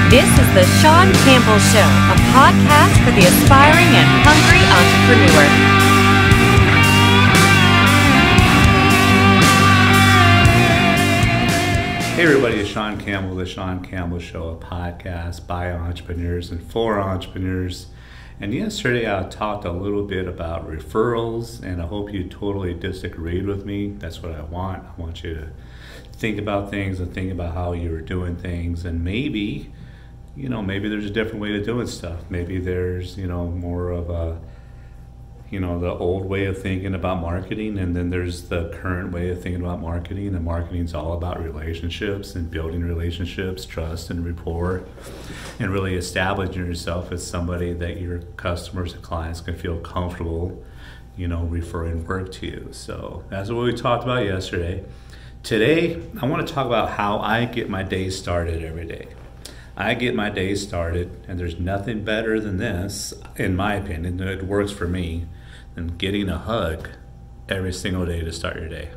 This is the Sean Campbell Show, a podcast for the aspiring and hungry entrepreneur. Hey everybody, it's Sean Campbell, the Sean Campbell Show, a podcast by entrepreneurs and for entrepreneurs. And yesterday I talked a little bit about referrals, and I hope you totally disagreed with me. That's what I want. I want you to think about things and think about how you were doing things, and maybe there's a different way of doing stuff. Maybe there's, more of a, the old way of thinking about marketing, and then there's the current way of thinking about marketing. And marketing's all about relationships and building relationships, trust and rapport, and really establishing yourself as somebody that your customers and clients can feel comfortable, referring work to you. So that's what we talked about yesterday. Today, I want to talk about how I get my day started every day. I get my day started, and there's nothing better than this, in my opinion, it works for me, than getting a hug every single day to start your day.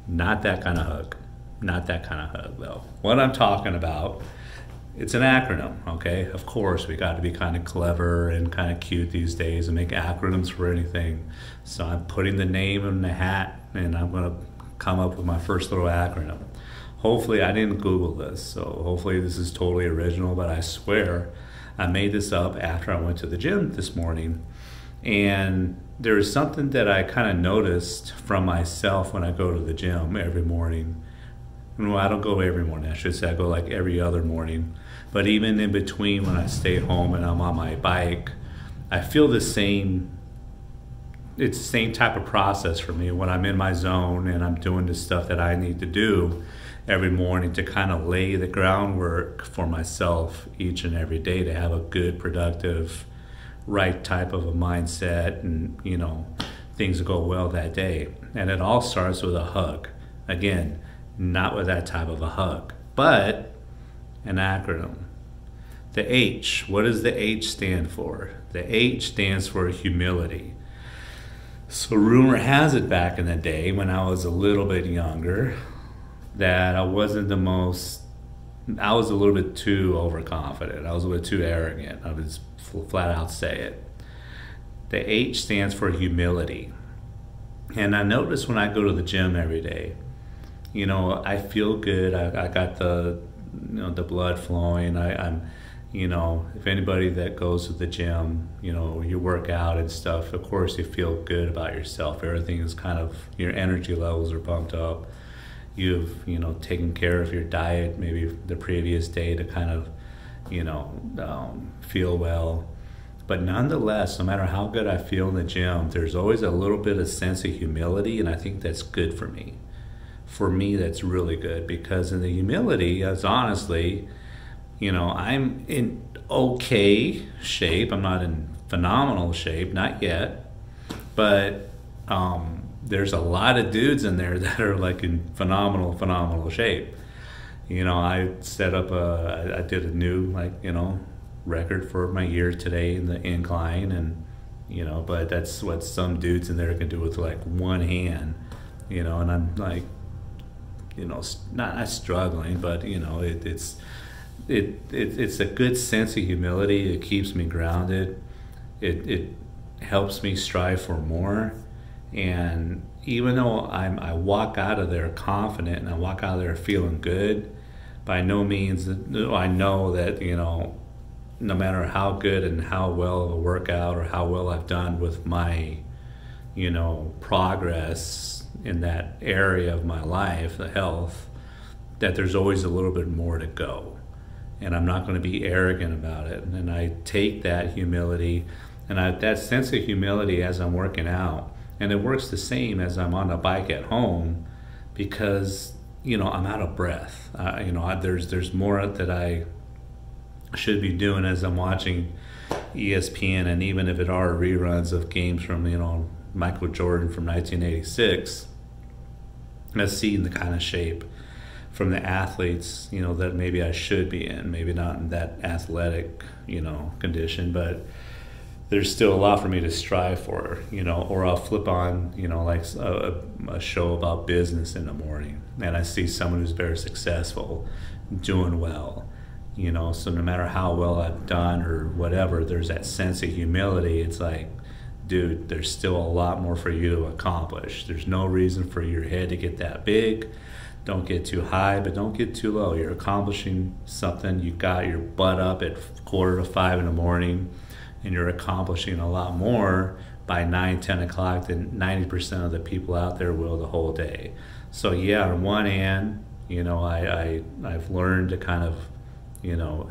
Not that kind of hug. Not that kind of hug, though. What I'm talking about, it's an acronym, okay? Of course, we got to be kind of clever and kind of cute these days and make acronyms for anything. So I'm putting the name in the hat, and I'm going to come up with my first little acronym. Hopefully, I didn't Google this, so hopefully this is totally original, but I swear I made this up after I went to the gym this morning. And there's something that I kind of noticed from myself when I go to the gym every morning. Well, I don't go every morning, I should say. I go like every other morning. But even in between, when I stay home and I'm on my bike, I feel the same. It's the same type of process for me when I'm in my zone and I'm doing the stuff that I need to do every morning to kind of lay the groundwork for myself each and every day to have a good, productive, right type of a mindset, and things go well that day. And it all starts with a hug. Again, not with that type of a hug, but an acronym. The H. What does the H stand for? The H stands for humility. So rumor has it back in the day when I was a little bit younger that I was a little bit too overconfident. I was a little bit too arrogant. I would just flat out say it. The H stands for humility. And I notice when I go to the gym every day, I feel good. I got the blood flowing. I'm if anybody that goes to the gym, you work out and stuff, of course you feel good about yourself. Everything is kind of, your energy levels are pumped up. You've, taken care of your diet maybe the previous day to kind of, feel well. But nonetheless, no matter how good I feel in the gym, there's always a little bit of sense of humility, and I think that's good for me. For me, that's really good, because in the humility, as honestly, I'm in okay shape. I'm not in phenomenal shape, not yet, but there's a lot of dudes in there that are like in phenomenal shape. I set up I did a new record for my year today in the incline, and but that's what some dudes in there can do with like one hand, and I'm like, not struggling, but it's a good sense of humility. It keeps me grounded. It helps me strive for more. And even though I walk out of there confident and I walk out of there feeling good, by no means I know that no matter how good and how well of a workout or how well I've done with my progress in that area of my life, the health, that there's always a little bit more to go. And I'm not going to be arrogant about it. And I take that humility and that sense of humility as I'm working out. And it works the same as I'm on the bike at home, because I'm out of breath. There's more that I should be doing as I'm watching ESPN, and even if it are reruns of games from Michael Jordan from 1986, I see the kind of shape from the athletes that maybe I should be in, maybe not in that athletic condition, but there's still a lot for me to strive for, or I'll flip on, like a show about business in the morning, and I see someone who's very successful, doing well, So no matter how well I've done or whatever, there's that sense of humility. It's like, dude, there's still a lot more for you to accomplish. There's no reason for your head to get that big. Don't get too high, but don't get too low. You're accomplishing something. You got your butt up at 4:45 in the morning, and you're accomplishing a lot more by 9, 10 o'clock than 90% of the people out there will the whole day. So yeah, on one hand, I've learned to kind of,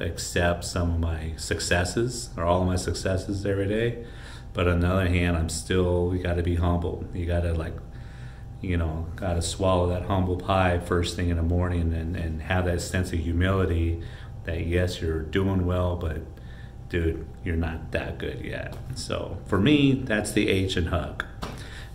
accept some of my successes or all of my successes every day. But on the other hand, you got to be humble. You got to got to swallow that humble pie first thing in the morning and have that sense of humility that yes, you're doing well, but dude, you're not that good yet. So for me, that's the H in HUG.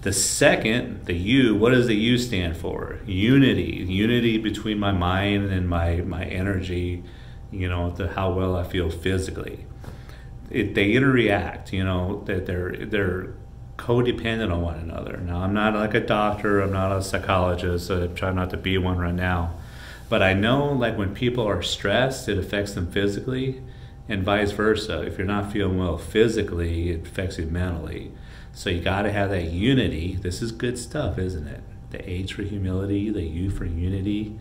The second, the U, what does the U stand for? Unity. Unity between my mind and my energy, how well I feel physically. They interact, that they're codependent on one another. Now, I'm not like a doctor, I'm not a psychologist, so I'm trying not to be one right now. But I know like when people are stressed, it affects them physically, and vice versa. If you're not feeling well physically, it affects you mentally. So you got to have that unity. This is good stuff, isn't it? The H for humility, the U for unity.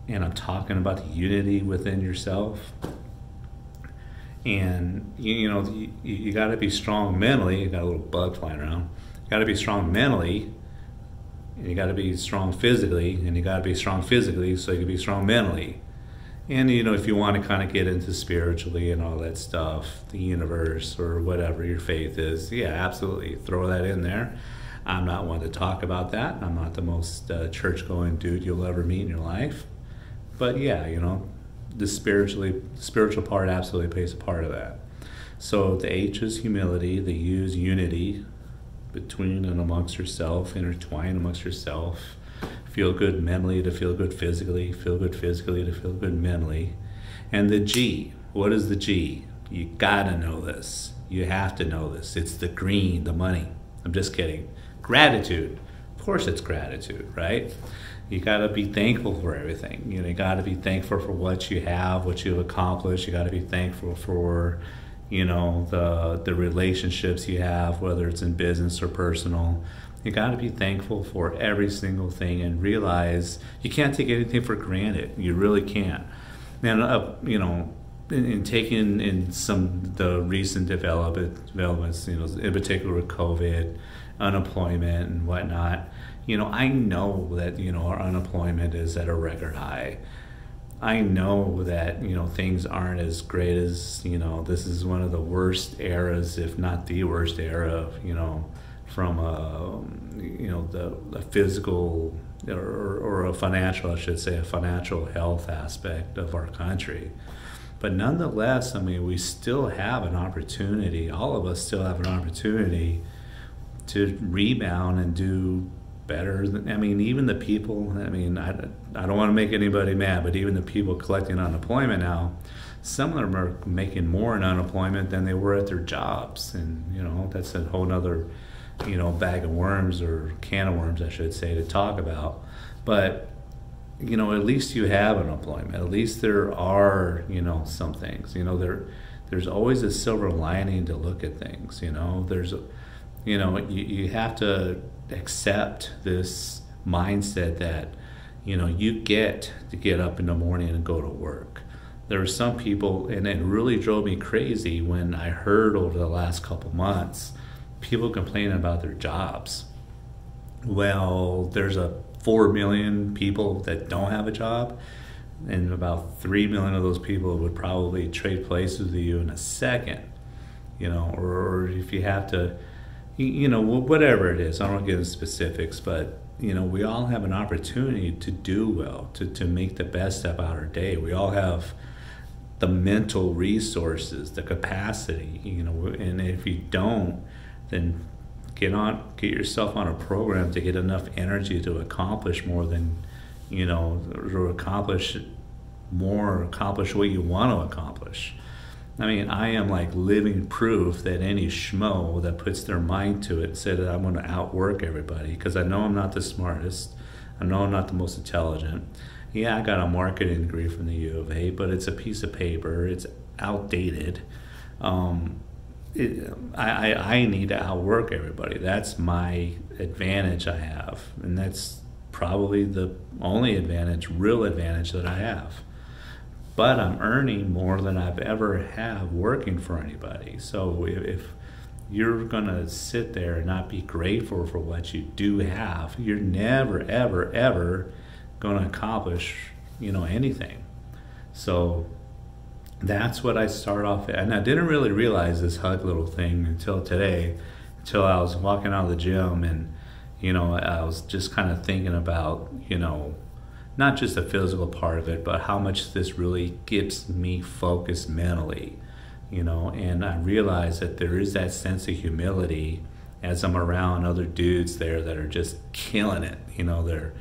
And I'm talking about the unity within yourself. And you got to be strong mentally. You got a little bug flying around. You got to be strong mentally, and you got to be strong physically, and you got to be strong physically so you can be strong mentally. And if you want to kind of get into spiritually and all that stuff, the universe or whatever your faith is, yeah, absolutely, throw that in there. I'm not one to talk about that. I'm not the most church-going dude you'll ever meet in your life. But yeah, the spiritual part absolutely plays a part of that. So the H is humility, the U is unity between and amongst yourself, intertwine amongst yourself. Feel good mentally to feel good physically, feel good physically to feel good mentally. And the G, what is the G? You gotta know this. You have to know this. It's the green, the money. I'm just kidding. Gratitude. Of course it's gratitude, right? You got to be thankful for everything. You got to be thankful for what you have, what you've accomplished. You got to be thankful for, the relationships you have, whether it's in business or personal. You got to be thankful for every single thing and realize you can't take anything for granted. You really can't. And in taking in some the recent developments, in particular with COVID, unemployment and whatnot. I know that, our unemployment is at a record high. I know that, things aren't as great as, this is one of the worst eras, if not the worst era, from the physical or a financial, I should say, a financial health aspect of our country. But nonetheless, we still have an opportunity, all of us still have an opportunity to rebound and do better than, even the people, I don't want to make anybody mad, but even the people collecting unemployment now, some of them are making more in unemployment than they were at their jobs. And, that's a whole nother, bag of worms or can of worms, I should say, to talk about. But, at least you have unemployment. At least there are, some things, there's always a silver lining to look at things, there's, you have to accept this mindset that you get to get up in the morning and go to work. There are some people, and it really drove me crazy when I heard over the last couple months people complaining about their jobs. Well, there's 4 million people that don't have a job, and about 3 million of those people would probably trade places with you in a second, or if you have to, whatever it is. I don't get into specifics, but we all have an opportunity to do well, to make the best out of our day. We all have the mental resources, the capacity, and if you don't, then get yourself on a program to get enough energy to accomplish more than, to accomplish what you want to accomplish. I am like living proof that any schmo that puts their mind to it said that I'm going to outwork everybody, because I know I'm not the smartest. I know I'm not the most intelligent. Yeah, I got a marketing degree from the U of A, but it's a piece of paper. It's outdated. I need to outwork everybody. That's my advantage I have, and that's probably the only real advantage that I have. But I'm earning more than I've ever have working for anybody. So if you're gonna sit there and not be grateful for what you do have, you're never, ever, ever gonna accomplish, anything. So that's what I start off at. And I didn't really realize this hug little thing until today, until I was walking out of the gym and, I was just kind of thinking about, not just the physical part of it, but how much this really gets me focused mentally, and I realized that there is that sense of humility as I'm around other dudes there that are just killing it. They're,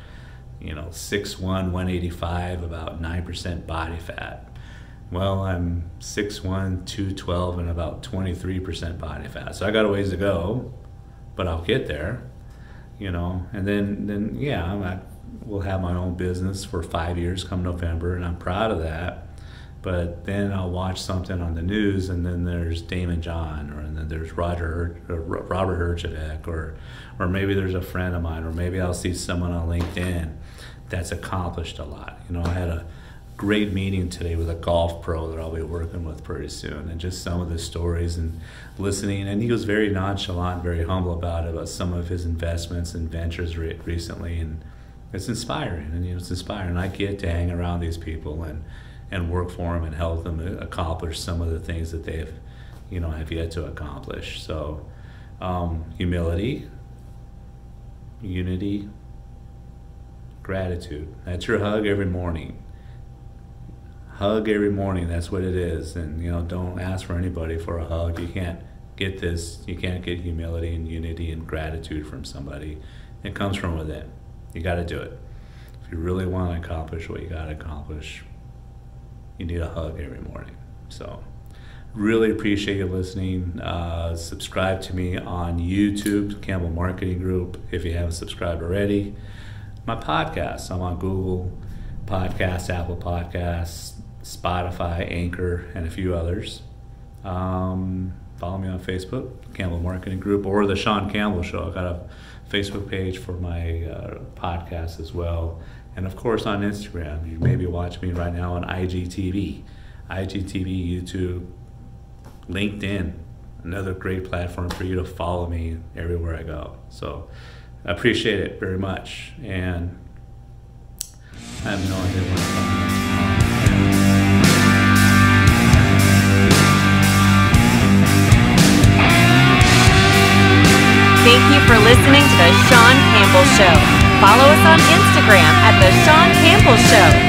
6'1", 185, about 9% body fat. Well, I'm 6'1", 212, and about 23% body fat. So I got a ways to go, but I'll get there, And then I will have my own business for 5 years come November, and I'm proud of that. But then I'll watch something on the news, and then there's Damon John, and then there's Robert H.U.G, or maybe there's a friend of mine, or maybe I'll see someone on LinkedIn that's accomplished a lot. I had a great meeting today with a golf pro that I'll be working with pretty soon, and just some of the stories and listening. And he was very nonchalant, very humble about some of his investments and ventures recently, and it's inspiring. And it's inspiring. I get to hang around these people and work for them and help them accomplish some of the things that they've, have yet to accomplish. So, humility, unity, gratitude. That's your hug every morning. Hug every morning. That's what it is. And don't ask for anybody for a hug. You can't get this. You can't get humility and unity and gratitude from somebody. It comes from within. You got to do it. If you really want to accomplish what you got to accomplish, you need a hug every morning. So really appreciate you listening. Subscribe to me on YouTube, Campbell Marketing Group, if you haven't subscribed already. My podcasts, I'm on Google Podcasts, Apple Podcasts, Spotify, Anchor, and a few others. Follow me on Facebook, Campbell Marketing Group, or the Sean Campbell Show. I've got a Facebook page for my podcast as well. And of course on Instagram. You maybe watch me right now on IGTV, YouTube, LinkedIn, another great platform for you to follow me everywhere I go. So I appreciate it very much. And I have no idea what I'm talking about. Thank you for listening to The Sean Campbell Show. Follow us on Instagram at The Sean Campbell Show.